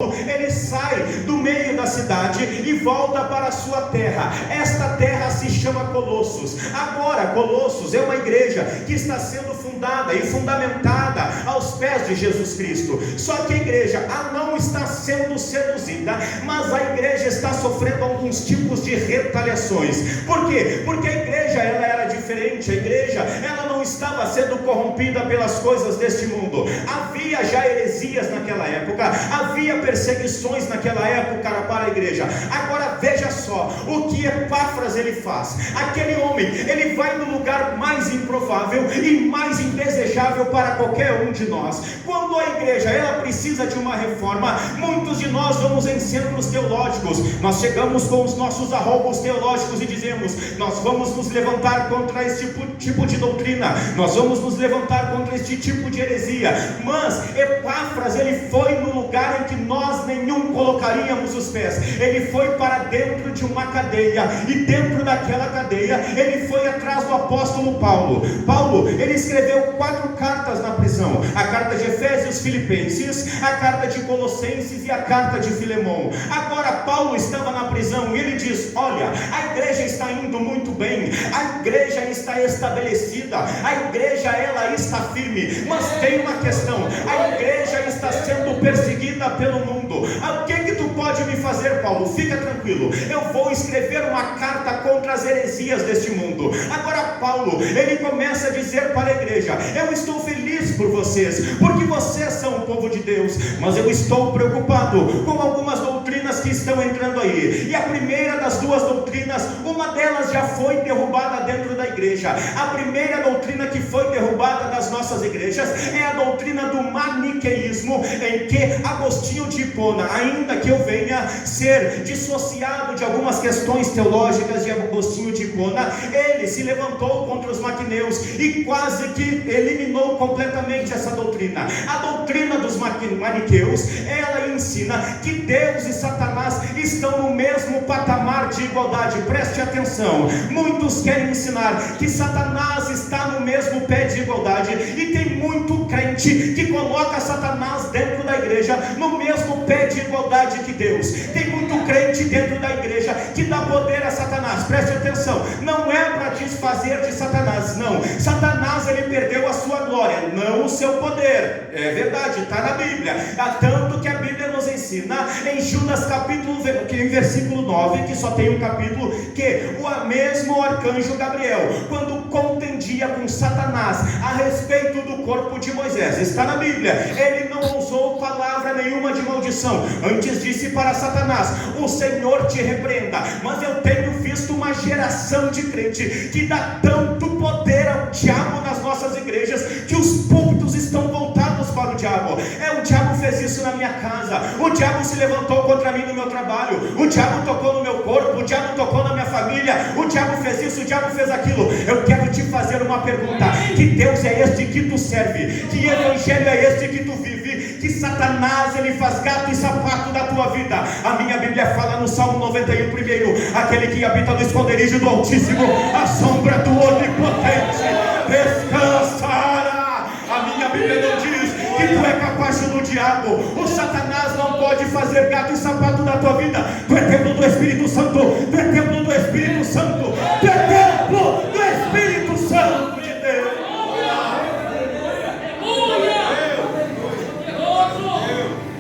ele sai do meio da cidade e volta para a sua terra. Esta terra se chama Colossos. Agora, Colossos é uma igreja que está sendo fundada e fundamentada aos pés de Jesus Cristo. Só que a igreja não está sendo seduzida, mas a igreja está sofrendo alguns tipos de retaliações. Por quê? Porque a igreja ela era diferente. A igreja ela não estava sendo corrompida pelas coisas deste mundo. Havia já heresias naquela época, havia perseguições naquela época para a igreja. Agora veja só o que Epáfras ele faz. Aquele homem, ele vai no lugar mais improvável e mais indesejável para qualquer um de nós. Quando a igreja ela precisa de uma reforma, muitos de nós vamos em centros teológicos, nós chegamos com os nossos arroubos teológicos e dizemos: nós vamos nos levantar contra esse tipo de doutrina, nós vamos nos levantar contra este tipo de heresia. Mas Epáfras ele foi no lugar em que nós nenhum colocaríamos os pés. Ele foi para dentro de uma cadeia, e dentro daquela cadeia ele foi atrás do apóstolo Paulo. Paulo ele escreveu 4 cartas na prisão: a carta de Efésios, Filipenses, a carta de Colossenses e a carta de Filemão. Agora Paulo estava na prisão e ele diz: olha, a igreja está indo muito bem, a igreja está estabelecida, a igreja ela está firme, mas tem uma questão: a igreja está sendo perseguida pelo mundo. O que tu pode me fazer, Paulo? Fica tranquilo, eu vou escrever uma carta contra as heresias deste mundo. Agora Paulo, ele começa a dizer para a igreja: eu estou feliz por vocês, porque vocês são o povo de Deus, mas eu estou preocupado com algumas doutrinas que estão entrando aí. E a primeira das 2 doutrinas, uma delas já foi derrubada dentro da igreja. A primeira doutrina que foi derrubada das nossas igrejas é a doutrina do maniqueísmo, em que Agostinho de Hipona, ainda que eu venha ser dissociado de algumas questões teológicas de Agostinho de Hipona, ele se levantou contra os maquineus e quase que eliminou completamente essa doutrina. A doutrina dos maniqueus, ela ensina que Deus e Satanás estão no mesmo patamar de igualdade. Preste atenção, muitos querem ensinar que Satanás está no mesmo pé de igualdade, e tem muito crente que coloca Satanás dentro da igreja no mesmo pé de igualdade que Deus. Tem muito crente dentro da igreja que dá poder a Satanás. Preste atenção, não é para desfazer de Satanás, não. Satanás ele perdeu a sua glória, não o seu poder. É verdade, está na Bíblia. Tanto que a Bíblia nos ensina em Judas capítulo, em versículo 9, que só tem um capítulo, que o mesmo arcanjo Gabriel, quando contendia com Satanás a respeito do corpo de Moisés, está na Bíblia, ele não usou palavra nenhuma de maldição, antes disse para Satanás: o Senhor te repreenda. Mas eu tenho visto uma geração de crente que dá tanto poder ao diabo nas nossas igrejas, que os púlpitos estão voltados para o diabo. O diabo fez isso na minha casa, o diabo se levantou contra mim no meu trabalho, o diabo tocou no meu corpo, o diabo tocou na minha família, o diabo fez isso, o diabo fez aquilo. Eu quero te fazer uma pergunta: que Deus é este que tu serve? Que evangelho é este que tu vive? Que Satanás ele faz gato e sapato da tua vida? A minha Bíblia fala no Salmo 91 primeiro: aquele que habita no esconderijo do Altíssimo, a sombra do Onipotente descansará. A minha Bíblia não diz que tu é capaz do diabo. O Satanás não pode fazer gato e sapato da tua vida. Tu é templo do Espírito Santo, tu é templo do Espírito Santo, tu é templo do Espírito Santo de Deus.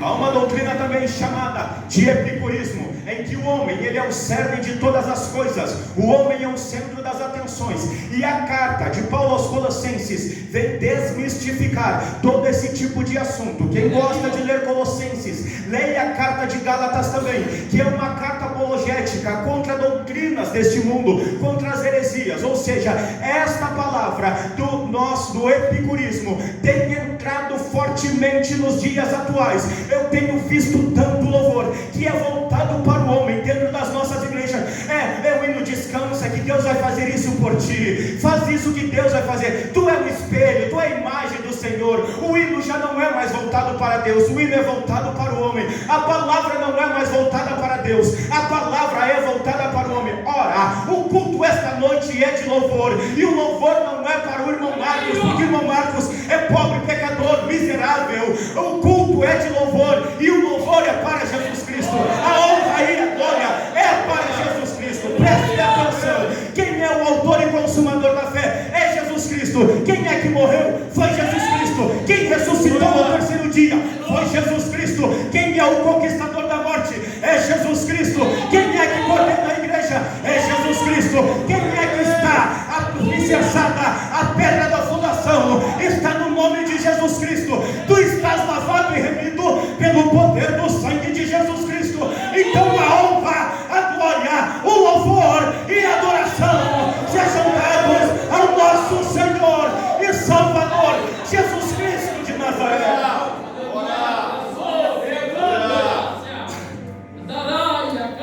Há uma doutrina também chamada de epicurismo, em que o homem ele é o cerne de todas as coisas, o homem é o centro das atenções, e a carta de Paulo aos Colossenses vem desmistificar todo esse tipo de assunto. Quem gosta de ler Colossenses, leia a carta de Gálatas também, que é uma carta apologética contra doutrinas deste mundo, contra as heresias. Ou seja, esta palavra do epicurismo tem entrado fortemente nos dias atuais. Eu tenho visto tanto louvor que é voltado para o homem dentro das nossas igrejas. O hino descansa, que Deus vai fazer isso por ti, faz isso que Deus vai fazer. Tu é o espelho, tu é a imagem do Senhor. O hino já não é mais voltado para Deus, o hino é voltado para o homem. A palavra não é mais voltada para Deus, a palavra é voltada para o homem. Ora, o culto esta noite é de louvor, e o louvor não é para o irmão Marcos, porque o irmão Marcos é pobre, pecador, miserável. O culto é de louvor, e o louvor é para que é o conquistador da morte? É Jesus Cristo. Quem é que coordena a igreja? É Jesus Cristo. Quem é que está alicerçada a pedra da fundação? Está no nome de Jesus Cristo. Tu estás lavado e remido pelo poder do sangue de Jesus Cristo. Então a honra, a glória, o louvor e a adoração sejam dados ao nosso Senhor e Salvador Jesus Cristo de Nazaré.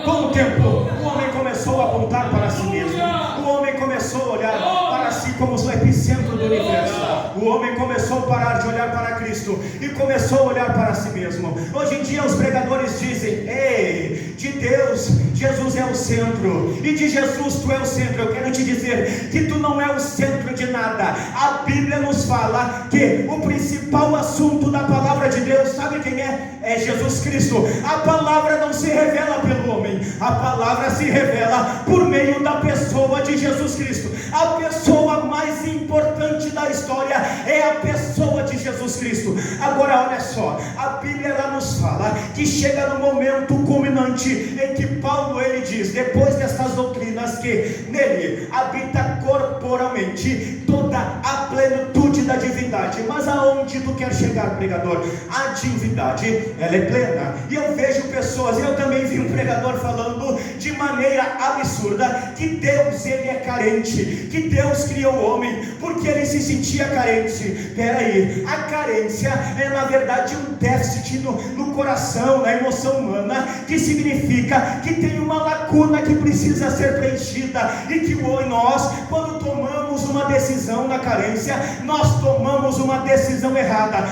Com o tempo, o homem começou a apontar para si mesmo. O homem começou a olhar para si como o epicentro do universo. O homem começou a parar de olhar para Cristo e começou a olhar para si mesmo. Hoje em dia os pregadores dizem: ei, de Deus, Jesus é o centro, e de Jesus tu é o centro. Eu quero te dizer que tu não é o centro de nada. A Bíblia nos fala que o principal assunto da palavra de Deus, sabe quem é? É Jesus Cristo. A palavra não se revela pelo homem, a palavra se revela por meio da pessoa de Jesus Cristo. A pessoa mais importante da história é a pessoa de Jesus Cristo. Agora olha só, a Bíblia ela nos fala que chega no momento culminante em que Paulo ele diz, depois destas doutrinas, que nele habita corporalmente toda a plenitude da divindade. Mas aonde tu quer chegar, pregador? A divindade ela é plena. E eu vejo pessoas, eu também vi um pregador falando de maneira absurda que Deus ele é carente, que Deus criou o homem porque ele se sentia carente. Peraí, a carência é na verdade um déficit no coração, na emoção humana, que significa que tem uma lacuna que precisa ser preenchida, e que nós, quando tomamos uma decisão na carência, nós tomamos uma decisão errada.